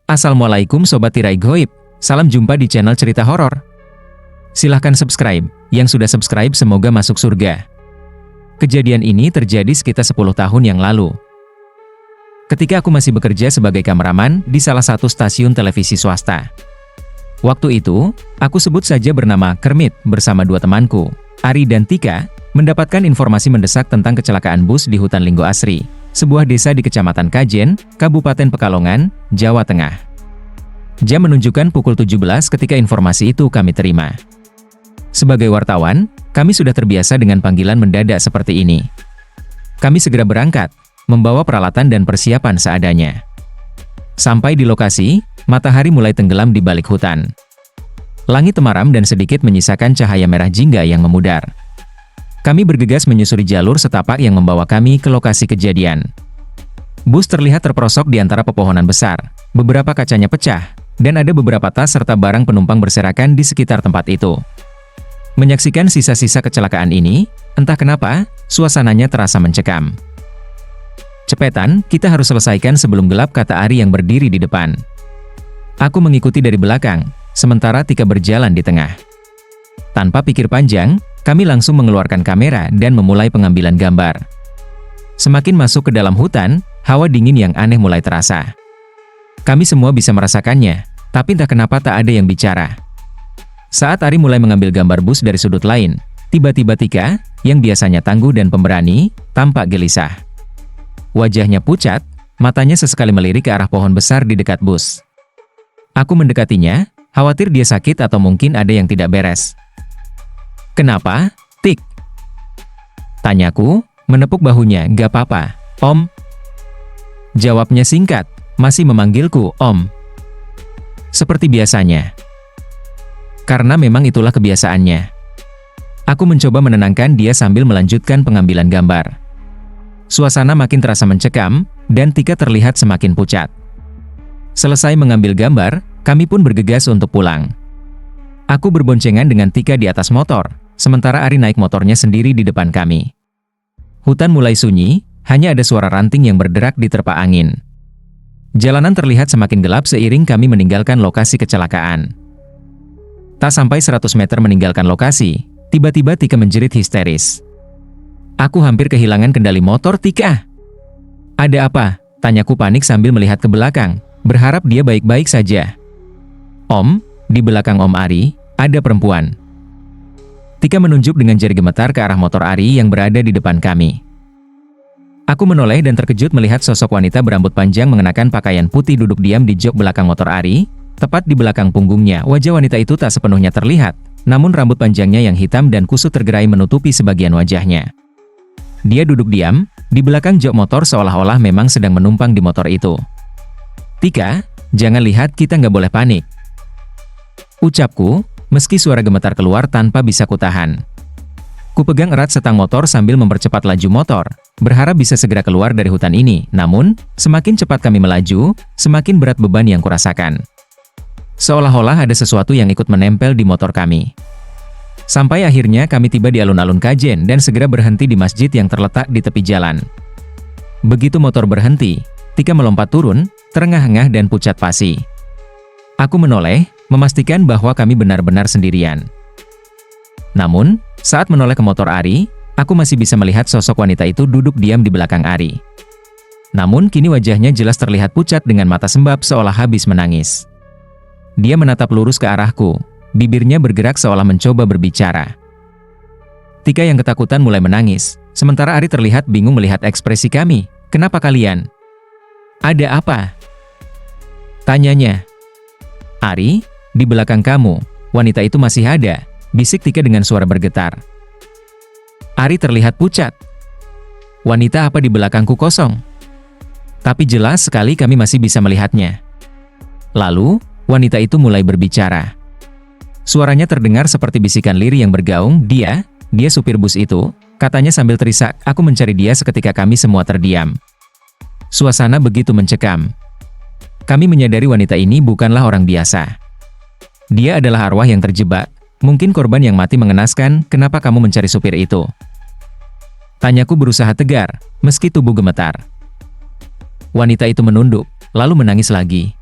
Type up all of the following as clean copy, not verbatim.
Assalamualaikum Sobat Tirai Goib, salam jumpa di channel cerita horor. Silahkan subscribe, yang sudah subscribe semoga masuk surga. Kejadian ini terjadi sekitar 10 tahun yang lalu. Ketika aku masih bekerja sebagai kameraman di salah satu stasiun televisi swasta. Waktu itu, aku sebut saja bernama Kermit bersama dua temanku, Ari dan Tika, mendapatkan informasi mendesak tentang kecelakaan bus di hutan Linggo Asri, sebuah desa di Kecamatan Kajen, Kabupaten Pekalongan, Jawa Tengah. Jam menunjukkan pukul 17 ketika informasi itu kami terima. Sebagai wartawan, kami sudah terbiasa dengan panggilan mendadak seperti ini. Kami segera berangkat, membawa peralatan dan persiapan seadanya. Sampai di lokasi, matahari mulai tenggelam di balik hutan. Langit temaram dan sedikit menyisakan cahaya merah jingga yang memudar. Kami bergegas menyusuri jalur setapak yang membawa kami ke lokasi kejadian. Bus terlihat terperosok di antara pepohonan besar, beberapa kacanya pecah, dan ada beberapa tas serta barang penumpang berserakan di sekitar tempat itu. Menyaksikan sisa-sisa kecelakaan ini, entah kenapa, suasananya terasa mencekam. Cepetan, kita harus selesaikan sebelum gelap, kata Ari yang berdiri di depan. Aku mengikuti dari belakang, sementara Tika berjalan di tengah. Tanpa pikir panjang, kami langsung mengeluarkan kamera dan memulai pengambilan gambar. Semakin masuk ke dalam hutan, hawa dingin yang aneh mulai terasa. Kami semua bisa merasakannya, tapi entah kenapa tak ada yang bicara. Saat Ari mulai mengambil gambar bus dari sudut lain, tiba-tiba Tika, yang biasanya tangguh dan pemberani, tampak gelisah. Wajahnya pucat, matanya sesekali melirik ke arah pohon besar di dekat bus. Aku mendekatinya, khawatir dia sakit atau mungkin ada yang tidak beres. Kenapa, Tik? Tanyaku, menepuk bahunya. Gak apa-apa, Om. Jawabnya singkat, masih memanggilku Om. Seperti biasanya. Karena memang itulah kebiasaannya. Aku mencoba menenangkan dia sambil melanjutkan pengambilan gambar. Suasana makin terasa mencekam, dan Tika terlihat semakin pucat. Selesai mengambil gambar, kami pun bergegas untuk pulang. Aku berboncengan dengan Tika di atas motor, sementara Ari naik motornya sendiri di depan kami. Hutan mulai sunyi, hanya ada suara ranting yang berderak diterpa angin. Jalanan terlihat semakin gelap seiring kami meninggalkan lokasi kecelakaan. Tak sampai 100 meter meninggalkan lokasi, tiba-tiba Tika menjerit histeris. Aku hampir kehilangan kendali motor. Tika! Ada apa? Tanyaku panik sambil melihat ke belakang, berharap dia baik-baik saja. Om, di belakang Om Ari, ada perempuan. Tika menunjuk dengan jari gemetar ke arah motor Ari yang berada di depan kami. Aku menoleh dan terkejut melihat sosok wanita berambut panjang mengenakan pakaian putih duduk diam di jok belakang motor Ari, tepat di belakang punggungnya. Wajah wanita itu tak sepenuhnya terlihat, namun rambut panjangnya yang hitam dan kusut tergerai menutupi sebagian wajahnya. Dia duduk diam, di belakang jok motor seolah-olah memang sedang menumpang di motor itu. Tika, jangan lihat, kita nggak boleh panik. Ucapku, meski suara gemetar keluar tanpa bisa kutahan. Kupegang erat setang motor sambil mempercepat laju motor, berharap bisa segera keluar dari hutan ini. Namun, semakin cepat kami melaju, semakin berat beban yang kurasakan. Seolah-olah ada sesuatu yang ikut menempel di motor kami. Sampai akhirnya kami tiba di alun-alun Kajen dan segera berhenti di masjid yang terletak di tepi jalan. Begitu motor berhenti, Tika melompat turun, terengah-engah dan pucat pasi. Aku menoleh, memastikan bahwa kami benar-benar sendirian. Namun, saat menoleh ke motor Ari, aku masih bisa melihat sosok wanita itu duduk diam di belakang Ari. Namun kini wajahnya jelas terlihat pucat dengan mata sembab seolah habis menangis. Dia menatap lurus ke arahku, bibirnya bergerak seolah mencoba berbicara. Tika yang ketakutan mulai menangis, sementara Ari terlihat bingung melihat ekspresi kami. Kenapa kalian? Ada apa? Tanyanya. Ari, di belakang kamu, wanita itu masih ada, bisik Tika dengan suara bergetar. Ari terlihat pucat. Wanita apa di belakangku kosong? Tapi jelas sekali kami masih bisa melihatnya. Lalu, wanita itu mulai berbicara. Suaranya terdengar seperti bisikan lirih yang bergaung. Dia supir bus itu, katanya sambil terisak. Aku mencari dia seketika kami semua terdiam. Suasana begitu mencekam. Kami menyadari wanita ini bukanlah orang biasa. Dia adalah arwah yang terjebak, mungkin korban yang mati mengenaskan. Kenapa kamu mencari supir itu? Tanyaku berusaha tegar, meski tubuh gemetar. Wanita itu menunduk, lalu menangis lagi.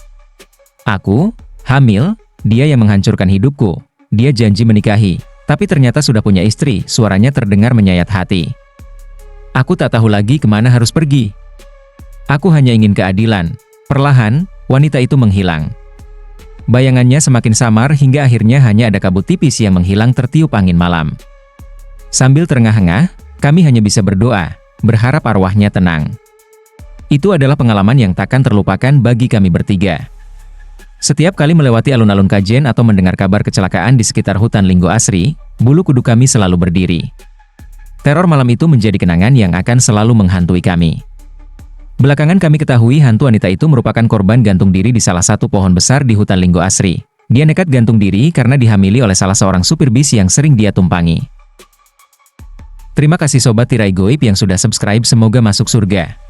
Aku, hamil, dia yang menghancurkan hidupku. Dia janji menikahi, tapi ternyata sudah punya istri, suaranya terdengar menyayat hati. Aku tak tahu lagi kemana harus pergi. Aku hanya ingin keadilan. Perlahan, wanita itu menghilang. Bayangannya semakin samar hingga akhirnya hanya ada kabut tipis yang menghilang tertiup angin malam. Sambil terengah-engah, kami hanya bisa berdoa, berharap arwahnya tenang. Itu adalah pengalaman yang takkan terlupakan bagi kami bertiga. Setiap kali melewati alun-alun Kajen atau mendengar kabar kecelakaan di sekitar hutan Linggo Asri, bulu kuduk kami selalu berdiri. Teror malam itu menjadi kenangan yang akan selalu menghantui kami. Belakangan kami ketahui hantu wanita itu merupakan korban gantung diri di salah satu pohon besar di hutan Linggo Asri. Dia nekat gantung diri karena dihamili oleh salah seorang supir bis yang sering dia tumpangi. Terima kasih Sobat Tirai Goib yang sudah subscribe, semoga masuk surga.